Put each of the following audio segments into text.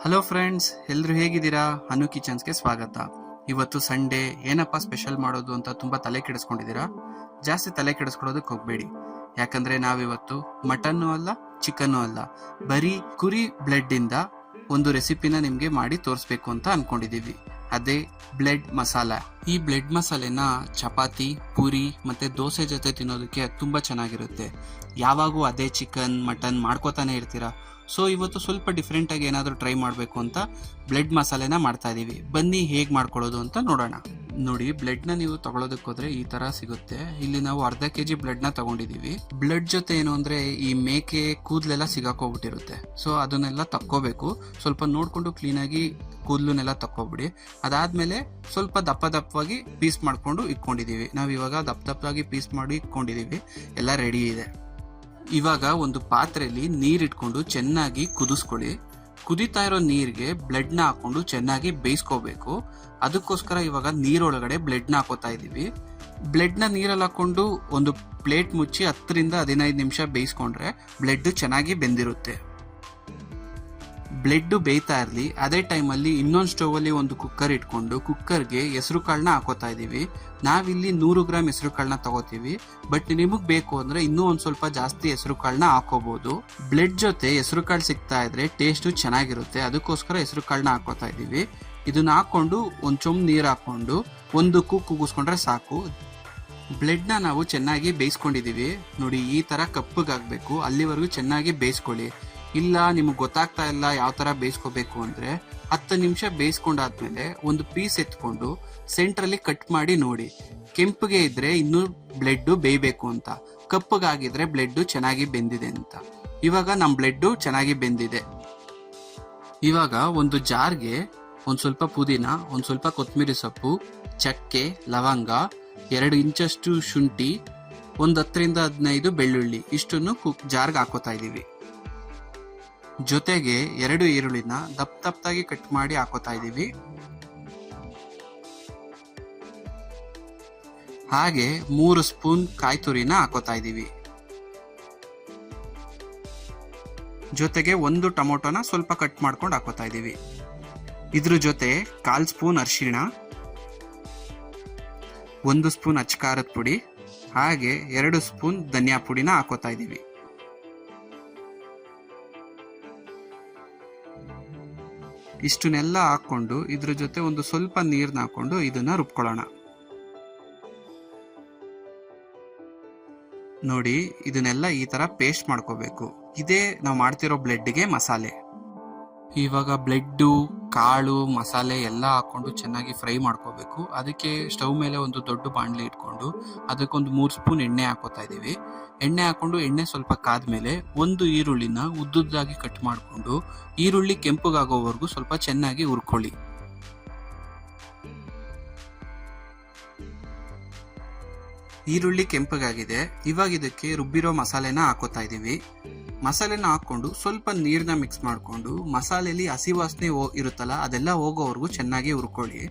Hello friends, ಎಲ್ಲರೂ ಹೇಗಿದ್ದೀರಾ? ಅನು ಕಿಚನ್ಸ್ಗೆ ಸ್ವಾಗತ. ಇವತ್ತು ಸಂಡೇ, ಏನಪ್ಪ ಸ್ಪೆಷಲ್ ಮಾಡೋದು ಅಂತ ತುಂಬಾ ತಲೆ ಕೆಡಿಸ್ಕೊಂಡಿದ್ದೀರಾ? ಜಾಸ್ತಿ ತಲೆ ಕೆಡಿಸ್ಕೊಳ್ಳೋದಕ್ಕೆ ಹೋಗ್ಬೇಡಿ. ಯಾಕಂದ್ರೆ ನಾವಿವತ್ತು ಮಟನ್ನು ಅಲ್ಲ, ಚಿಕನ್ನು ಅಲ್ಲ, ಬರೀ ಕುರಿ ಬ್ಲಡ್ ಇಂದ ಒಂದು ರೆಸಿಪಿನ ನಿಮ್ಗೆ ಮಾಡಿ ತೋರಿಸ್ಬೇಕು ಅಂತ ಅನ್ಕೊಂಡಿದೀವಿ. ಅದೇ ಬ್ಲೆಡ್ ಮಸಾಲ. ಈ ಬ್ಲೆಡ್ ಮಸಾಲೆನ ಚಪಾತಿ, ಪೂರಿ ಮತ್ತೆ ದೋಸೆ ಜೊತೆ ತಿನ್ನೋದಕ್ಕೆ ತುಂಬಾ ಚೆನ್ನಾಗಿರುತ್ತೆ. ಯಾವಾಗೂ ಅದೇ ಚಿಕನ್, ಮಟನ್ ಮಾಡ್ಕೋತಾನೆ ಇರ್ತೀರಾ. ಸೊ ಇವತ್ತು ಸ್ವಲ್ಪ ಡಿಫ್ರೆಂಟ್ ಆಗಿ ಏನಾದರೂ ಟ್ರೈ ಮಾಡಬೇಕು ಅಂತ ಬ್ಲೆಡ್ ಮಸಾಲೆನ ಮಾಡ್ತಾ ಇದೀವಿ. ಬನ್ನಿ ಹೇಗೆ ಮಾಡ್ಕೊಳ್ಳೋದು ಅಂತ ನೋಡೋಣ. ನೋಡಿ, ಬ್ಲಡ್ ನ ನೀವು ತಗೊಳ್ಳೋದಕ್ಕೆ ಹೋದ್ರೆ ಈ ತರ ಸಿಗುತ್ತೆ. ಇಲ್ಲಿ ನಾವು ಅರ್ಧ ಕೆಜಿ ಬ್ಲಡ್ ನ ತಗೊಂಡಿದೀವಿ. ಬ್ಲಡ್ ಜೊತೆ ಏನು ಅಂದ್ರೆ ಈ ಮೇಕೆ ಕೂದಲೆಲ್ಲ ಸಿಗಾಕೋಗ್ಬಿಟ್ಟಿರುತ್ತೆ. ಸೊ ಅದನ್ನೆಲ್ಲ ತಕ್ಕೋಬೇಕು. ಸ್ವಲ್ಪ ನೋಡ್ಕೊಂಡು ಕ್ಲೀನ್ ಆಗಿ ಕೂದಲನ್ನೆಲ್ಲ ತಕ್ಕೋಬಿಡಿ. ಅದಾದ್ಮೇಲೆ ಸ್ವಲ್ಪ ದಪ್ಪ ದಪ್ಪವಾಗಿ ಪೀಸ್ ಮಾಡ್ಕೊಂಡು ಇಟ್ಕೊಂಡಿದೀವಿ. ನಾವು ಇವಾಗ ದಪ್ಪ ದಪ್ಪವಾಗಿ ಪೀಸ್ ಮಾಡಿ ಇಟ್ಕೊಂಡಿದೀವಿ. ಎಲ್ಲ ರೆಡಿ ಇದೆ. ಇವಾಗ ಒಂದು ಪಾತ್ರೆಯಲ್ಲಿ ನೀರಿಟ್ಕೊಂಡು ಚೆನ್ನಾಗಿ ಕುದಿಸ್ಕೊಳ್ಳಿ. ಕುದಿತಾ ಇರೋ ನೀರಿಗೆ ಬ್ಲಡ್ ನ ಹಾಕೊಂಡು ಚೆನ್ನಾಗಿ ಬೇಯಿಸ್ಕೋಬೇಕು. ಅದಕ್ಕೋಸ್ಕರ ಇವಾಗ ನೀರೊಳಗಡೆ ಬ್ಲಡ್ ನ ಹಾಕೋತಾ ಇದೀವಿ. ಬ್ಲಡ್ ನ ನೀರಲ್ಲಿ ಹಾಕೊಂಡು ಒಂದು ಪ್ಲೇಟ್ ಮುಚ್ಚಿ 10ರಿಂದ 15 ನಿಮಿಷ ಬೇಯಿಸ್ಕೊಂಡ್ರೆ ಬ್ಲಡ್ ಚೆನ್ನಾಗಿ ಬೆಂದಿರುತ್ತೆ. ಬ್ಲಡ್ ಬೇಯ್ತಾ ಇರಲಿ. ಅದೇ ಟೈಮಲ್ಲಿ ಇನ್ನೊಂದು ಸ್ಟವ್ ಅಲ್ಲಿ ಒಂದು ಕುಕ್ಕರ್ ಇಟ್ಕೊಂಡು ಕುಕ್ಕರ್ಗೆ ಹೆಸರು ಕಾಳನ್ನ ಹಾಕೋತಾ ಇದೀವಿ. ನಾವಿಲ್ಲಿ 100 ಗ್ರಾಮ್ ಹೆಸರು ಕಾಳನ್ನ ತಗೋತೀವಿ. ಬಟ್ ನಿಮಗ್ ಬೇಕು ಅಂದ್ರೆ ಇನ್ನೂ ಒಂದ್ ಸ್ವಲ್ಪ ಜಾಸ್ತಿ ಹೆಸರು ಕಾಳನ್ನ ಹಾಕೋಬಹುದು. ಬ್ಲಡ್ ಜೊತೆ ಹೆಸರು ಕಾಳು ಸಿಗ್ತಾ ಇದ್ರೆ ಟೇಸ್ಟ್ ಚೆನ್ನಾಗಿರುತ್ತೆ. ಅದಕ್ಕೋಸ್ಕರ ಹೆಸರು ಕಾಳನ್ನ ಹಾಕೋತಾ ಇದೀವಿ. ಇದನ್ನ ಹಾಕೊಂಡು ಒಂದ್ ಚೊಂಬ್ ನೀರ್ ಹಾಕೊಂಡು ಒಂದು ಕೂಗಿಸ್ಕೊಂಡ್ರೆ ಸಾಕು. ಬ್ಲಡ್ ನ ನಾವು ಚೆನ್ನಾಗಿ ಬೇಯಿಸ್ಕೊಂಡಿದೀವಿ. ನೋಡಿ, ಈ ತರ ಕಪ್ಪಗಾಗ್ಬೇಕು. ಅಲ್ಲಿವರೆಗೂ ಚೆನ್ನಾಗಿ ಬೇಯಿಸ್ಕೊಳ್ಳಿ. ಇಲ್ಲ ನಿಮ್ಗೆ ಗೊತ್ತಾಗ್ತಾ ಇಲ್ಲ ಯಾವ ತರ ಬೇಯಿಸ್ಕೋಬೇಕು ಅಂದ್ರೆ 10 ನಿಮಿಷ ಬೇಯಿಸ್ಕೊಂಡಾದ್ಮೇಲೆ ಒಂದು ಪೀಸ್ ಎತ್ಕೊಂಡು ಸೆಂಟ್ರಲ್ಲಿ ಕಟ್ ಮಾಡಿ ನೋಡಿ. ಕೆಂಪಗೆ ಇದ್ರೆ ಇನ್ನೂ ಬ್ಲಡ್ ಬೇಯಬೇಕು ಅಂತ, ಕಪ್ಪಗಾಗಿದ್ರೆ ಬ್ಲಡ್ ಚೆನ್ನಾಗಿ ಬೆಂದಿದೆ ಅಂತ. ಇವಾಗ ನಮ್ ಬ್ಲಡ್ ಚೆನ್ನಾಗಿ ಬೆಂದಿದೆ. ಇವಾಗ ಒಂದು ಜಾರ್ಗೆ ಒಂದ್ ಸ್ವಲ್ಪ ಪುದೀನ, ಒಂದ್ ಸ್ವಲ್ಪ ಕೊತ್ತಂಬರಿ ಸೊಪ್ಪು, ಚಕ್ಕೆ, ಲವಂಗ, 2 ಇಂಚಷ್ಟು ಶುಂಠಿ, ಒಂದ್ 10ರಿಂದ 15 ಬೆಳ್ಳುಳ್ಳಿ ಇಷ್ಟನ್ನು ಜಾರ್ಗೆ ಹಾಕೋತಾ ಇದೀವಿ. ಜೊತೆಗೆ 2 ಈರುಳ್ಳಿನ ದಪ್ಪ ದಪ್ಪದಾಗಿ ಕಟ್ ಮಾಡಿ ಹಾಕೋತಾ ಇದೀವಿ. ಹಾಗೆ 3 ಸ್ಪೂನ್ ಕಾಯಿ ತುರಿನ ಹಾಕೋತಾ ಇದೀವಿ. ಜೊತೆಗೆ 1 ಟೊಮೊಟೊನ ಸ್ವಲ್ಪ ಕಟ್ ಮಾಡ್ಕೊಂಡು ಹಾಕೋತಾ ಇದೀವಿ. ಇದ್ರ ಜೊತೆ 1/4 ಸ್ಪೂನ್ ಅರಿಶಿಣ, 1 ಸ್ಪೂನ್ ಅಚ್ಚಕಾರದ ಪುಡಿ, ಹಾಗೆ 2 ಸ್ಪೂನ್ ಧನಿಯಾ ಪುಡಿನ ಹಾಕೋತಾ ಇದೀವಿ. ಇಷ್ಟನ್ನೆಲ್ಲ ಹಾಕೊಂಡು ಇದ್ರ ಜೊತೆ ಒಂದು ಸ್ವಲ್ಪ ನೀರ್ನ ಹಾಕೊಂಡು ಇದನ್ನ ರುಬ್ಕೊಳ್ಳೋಣ. ನೋಡಿ, ಇದನ್ನೆಲ್ಲ ಈ ತರ ಪೇಸ್ಟ್ ಮಾಡ್ಕೋಬೇಕು. ಇದೇ ನಾವು ಮಾಡ್ತಿರೋ ಬ್ಲೆಡ್ಗೆ ಮಸಾಲೆ. ಇವಾಗ ಬ್ಲೆಡ್, ಕಾಳು, ಮಸಾಲೆ ಎಲ್ಲ ಹಾಕೊಂಡು ಚೆನ್ನಾಗಿ ಫ್ರೈ ಮಾಡ್ಕೋಬೇಕು. ಅದಕ್ಕೆ ಸ್ಟವ್ ಮೇಲೆ ಒಂದು ದೊಡ್ಡ ಬಾಣಲೆ ಇಟ್ಕೊಂಡು ಅದಕ್ಕೊಂದು 3 ಸ್ಪೂನ್ ಎಣ್ಣೆ ಹಾಕೋತಾ ಇದೀವಿ. ಎಣ್ಣೆ ಹಾಕೊಂಡು ಎಣ್ಣೆ ಸ್ವಲ್ಪ ಕಾದ್ಮೇಲೆ ಒಂದು ಈರುಳ್ಳಿನ ಉದ್ದುದ್ದಾಗಿ ಕಟ್ ಮಾಡ್ಕೊಂಡು ಈರುಳ್ಳಿ ಕೆಂಪಗಾಗೋವರೆಗೂ ಸ್ವಲ್ಪ ಚೆನ್ನಾಗಿ ಹುರ್ಕೊಳ್ಳಿ. ಈರುಳ್ಳಿ ಕೆಂಪಗಾಗಿದೆ. ಇವಾಗ ಇದಕ್ಕೆ ರುಬ್ಬಿರೋ ಮಸಾಲೆನ ಹಾಕೋತಾ ಇದೀವಿ. ಮಸಾಲೆನ ಹಾಕೊಂಡು ಸ್ವಲ್ಪ ನೀರ್ನ ಮಿಕ್ಸ್ ಮಾಡ್ಕೊಂಡು ಮಸಾಲೆಯಲ್ಲಿ ಹಸಿ ವಾಸನೆ ಇರುತ್ತಲ್ಲ ಅದೆಲ್ಲ ಹೋಗೋವರೆಗೂ ಚೆನ್ನಾಗಿ ಹುರ್ಕೊಳ್ಳಿ.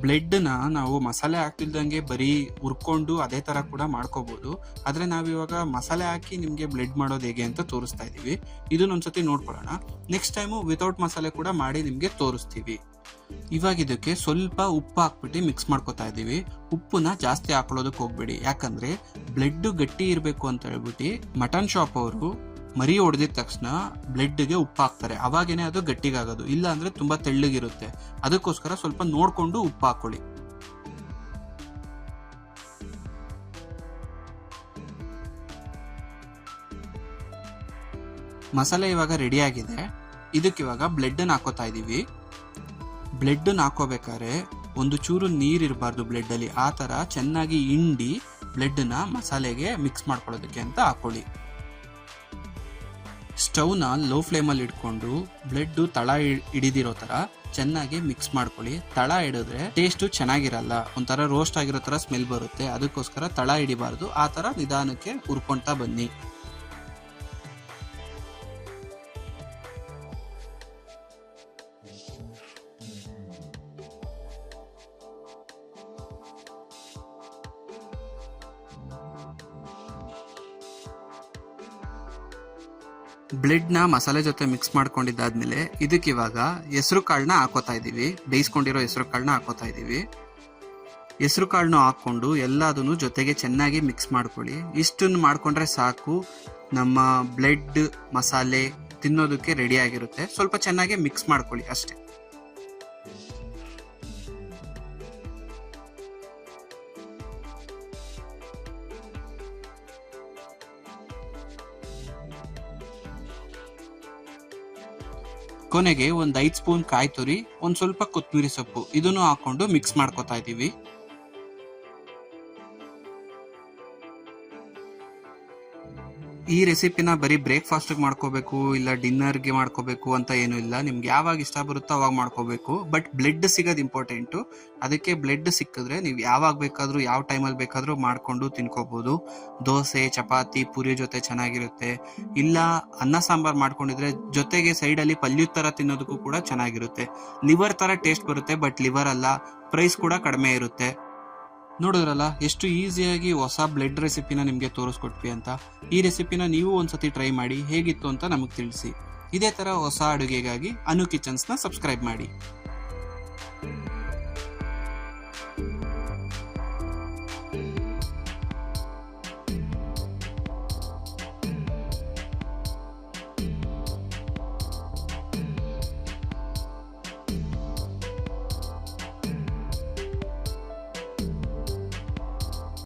ಬ್ಲೆಡ್ ನ ನಾವು ಮಸಾಲೆ ಹಾಕ್ತಿಲ್ದಂಗೆ ಬರೀ ಹುರ್ಕೊಂಡು ಅದೇ ತರ ಕೂಡ ಮಾಡ್ಕೋಬಹುದು. ಆದ್ರೆ ನಾವಿವಾಗ ಮಸಾಲೆ ಹಾಕಿ ನಿಮ್ಗೆ ಬ್ಲೆಡ್ ಮಾಡೋದು ಹೇಗೆ ಅಂತ ತೋರಿಸ್ತಾ ಇದೀವಿ. ಇದನ್ನೊಂದ್ಸತಿ ನೋಡ್ಕೊಳ್ಳೋಣ. ನೆಕ್ಸ್ಟ್ ಟೈಮು ವಿತೌಟ್ ಮಸಾಲೆ ಕೂಡ ಮಾಡಿ ನಿಮ್ಗೆ ತೋರಿಸ್ತೀವಿ. ಇವಾಗ ಇದಕ್ಕೆ ಸ್ವಲ್ಪ ಉಪ್ಪು ಹಾಕ್ಬಿಟ್ಟು ಮಿಕ್ಸ್ ಮಾಡ್ಕೋತಾ ಇದೀವಿ. ಉಪ್ಪುನ ಜಾಸ್ತಿ ಹಾಕೊಳ್ಳೋದಕ್ಕೆ ಹೋಗ್ಬೇಡಿ. ಯಾಕಂದ್ರೆ ಬ್ಲೆಡ್ ಗಟ್ಟಿ ಇರಬೇಕು ಅಂತ ಹೇಳ್ಬಿಟ್ಟು ಮಟನ್ ಶಾಪ್ ಅವರು ಮರಿ ಹೊಡೆದಿದ ತಕ್ಷಣ ಬ್ಲೆಡ್ಗೆ ಉಪ್ಪು ಹಾಕ್ತಾರೆ. ಅವಾಗೇನೆ ಅದು ಗಟ್ಟಿಗಾಗೋದು. ಇಲ್ಲ ಅಂದ್ರೆ ತುಂಬಾ ತೆಳ್ಳಗಿರುತ್ತೆ. ಅದಕ್ಕೋಸ್ಕರ ಸ್ವಲ್ಪ ನೋಡ್ಕೊಂಡು ಉಪ್ಪು ಹಾಕೊಳ್ಳಿ. ಮಸಾಲೆ ಇವಾಗ ರೆಡಿ ಆಗಿದೆ. ಇದಕ್ಕೆ ಇವಾಗ ಬ್ಲೆಡ್ ಅನ್ನ ಹಾಕೋತಾ ಇದೀವಿ. ಬ್ಲೆಡ್ ಅನ್ನ ಹಾಕೋಬೇಕಾದ್ರೆ ಒಂದು ಚೂರು ನೀರ್ ಇರಬಾರ್ದು ಬ್ಲೆಡ್ ಅಲ್ಲಿ. ಆ ತರ ಚೆನ್ನಾಗಿ ಹಿಂಡಿ ಬ್ಲೆಡ್ ನ ಮಸಾಲೆಗೆ ಮಿಕ್ಸ್ ಮಾಡ್ಕೊಳ್ಳೋದಕ್ಕೆ ಅಂತ ಹಾಕೊಳ್ಳಿ. ಸ್ಟವ್ ನ ಲೋ ಫ್ಲೇಮ್ ಅಲ್ಲಿ ಇಟ್ಕೊಂಡು ಬ್ಲೆಡ್ ತಳ ಹಿಡಿದಿರೋ ತರ ಚೆನ್ನಾಗಿ ಮಿಕ್ಸ್ ಮಾಡ್ಕೊಳ್ಳಿ. ತಳ ಹಿಡಿದ್ರೆ ಟೇಸ್ಟ್ ಚೆನ್ನಾಗಿರಲ್ಲ, ಒಂಥರ ರೋಸ್ಟ್ ಆಗಿರೋ ತರ ಸ್ಮೆಲ್ ಬರುತ್ತೆ. ಅದಕ್ಕೋಸ್ಕರ ತಳ ಹಿಡಿಬಾರ್ದು. ಆ ತರ ನಿಧಾನಕ್ಕೆ ಹುರ್ಕೊಂತಾ ಬನ್ನಿ. ಬ್ಲೆಡ್ನ ಮಸಾಲೆ ಜೊತೆ ಮಿಕ್ಸ್ ಮಾಡ್ಕೊಂಡಿದ್ದಾದ್ಮೇಲೆ ಇದಕ್ಕೆ ಇವಾಗ ಹೆಸರು ಕಾಳನ್ನ ಹಾಕೋತಾ ಇದ್ದೀವಿ. ಬೇಯಿಸ್ಕೊಂಡಿರೋ ಹೆಸರು ಕಾಳನ್ನ ಹಾಕೋತಾ ಇದ್ದೀವಿ. ಹೆಸರು ಕಾಳನ್ನು ಹಾಕ್ಕೊಂಡು ಎಲ್ಲದನ್ನು ಜೊತೆಗೆ ಚೆನ್ನಾಗಿ ಮಿಕ್ಸ್ ಮಾಡ್ಕೊಳ್ಳಿ. ಇಷ್ಟನ್ನು ಮಾಡ್ಕೊಂಡ್ರೆ ಸಾಕು, ನಮ್ಮ ಬ್ಲೆಡ್ ಮಸಾಲೆ ತಿನ್ನೋದಕ್ಕೆ ರೆಡಿ ಆಗಿರುತ್ತೆ. ಸ್ವಲ್ಪ ಚೆನ್ನಾಗಿ ಮಿಕ್ಸ್ ಮಾಡ್ಕೊಳ್ಳಿ ಅಷ್ಟೇ. ಕೊನೆಗೆ ಒಂದು 5 ಸ್ಪೂನ್ ಕಾಯಿ ತುರಿ, ಒಂದು ಸ್ವಲ್ಪ ಕೊತ್ತಂಬರಿ ಸೊಪ್ಪು ಇದನ್ನು ಹಾಕೊಂಡು ಮಿಕ್ಸ್ ಮಾಡ್ಕೊತಾ ಇದ್ದೀವಿ. ಈ ರೆಸಿಪಿನ ಬರೀ ಬ್ರೇಕ್ಫಾಸ್ಟ್ಗೆ ಮಾಡ್ಕೋಬೇಕು ಇಲ್ಲ ಡಿನ್ನರ್ಗೆ ಮಾಡ್ಕೋಬೇಕು ಅಂತ ಏನೂ ಇಲ್ಲ. ನಿಮ್ಗೆ ಯಾವಾಗ ಇಷ್ಟ ಬರುತ್ತೋ ಅವಾಗ ಮಾಡ್ಕೋಬೇಕು. ಬಟ್ ಬ್ಲೆಡ್ ಸಿಗೋದು ಇಂಪಾರ್ಟೆಂಟು. ಅದಕ್ಕೆ ಬ್ಲೆಡ್ ಸಿಕ್ಕಿದ್ರೆ ನೀವು ಯಾವಾಗ ಬೇಕಾದರೂ ಯಾವ ಟೈಮಲ್ಲಿ ಬೇಕಾದರೂ ಮಾಡಿಕೊಂಡು ತಿನ್ಕೋಬೋದು. ದೋಸೆ, ಚಪಾತಿ, ಪೂರಿ ಜೊತೆ ಚೆನ್ನಾಗಿರುತ್ತೆ. ಇಲ್ಲ ಅನ್ನ ಸಾಂಬಾರು ಮಾಡ್ಕೊಂಡಿದ್ರೆ ಜೊತೆಗೆ ಸೈಡಲ್ಲಿ ಪಲ್ಯದ ಥರ ತಿನ್ನೋದಕ್ಕೂ ಕೂಡ ಚೆನ್ನಾಗಿರುತ್ತೆ. ಲಿವರ್ ಥರ ಟೇಸ್ಟ್ ಬರುತ್ತೆ, ಬಟ್ ಲಿವರ್ ಅಲ್ಲ. ಪ್ರೈಸ್ ಕೂಡ ಕಡಿಮೆ ಇರುತ್ತೆ. ನೋಡಿದ್ರಲ್ಲ ಎಷ್ಟು ಈಸಿಯಾಗಿ ಹೊಸ ಬ್ಲೆಡ್ ರೆಸಿಪಿನ ನಿಮಗೆ ತೋರಿಸ್ಕೊಟ್ವಿ ಅಂತ. ಈ ರೆಸಿಪಿನ ನೀವು ಒಂದ್ಸತಿ ಟ್ರೈ ಮಾಡಿ ಹೇಗಿತ್ತು ಅಂತ ನಮಗೆ ತಿಳಿಸಿ. ಇದೇ ಥರ ಹೊಸ ಅಡುಗೆಗಾಗಿ ಅನು ಕಿಚನ್ಸ್ನ ಸಬ್ಸ್ಕ್ರೈಬ್ ಮಾಡಿ.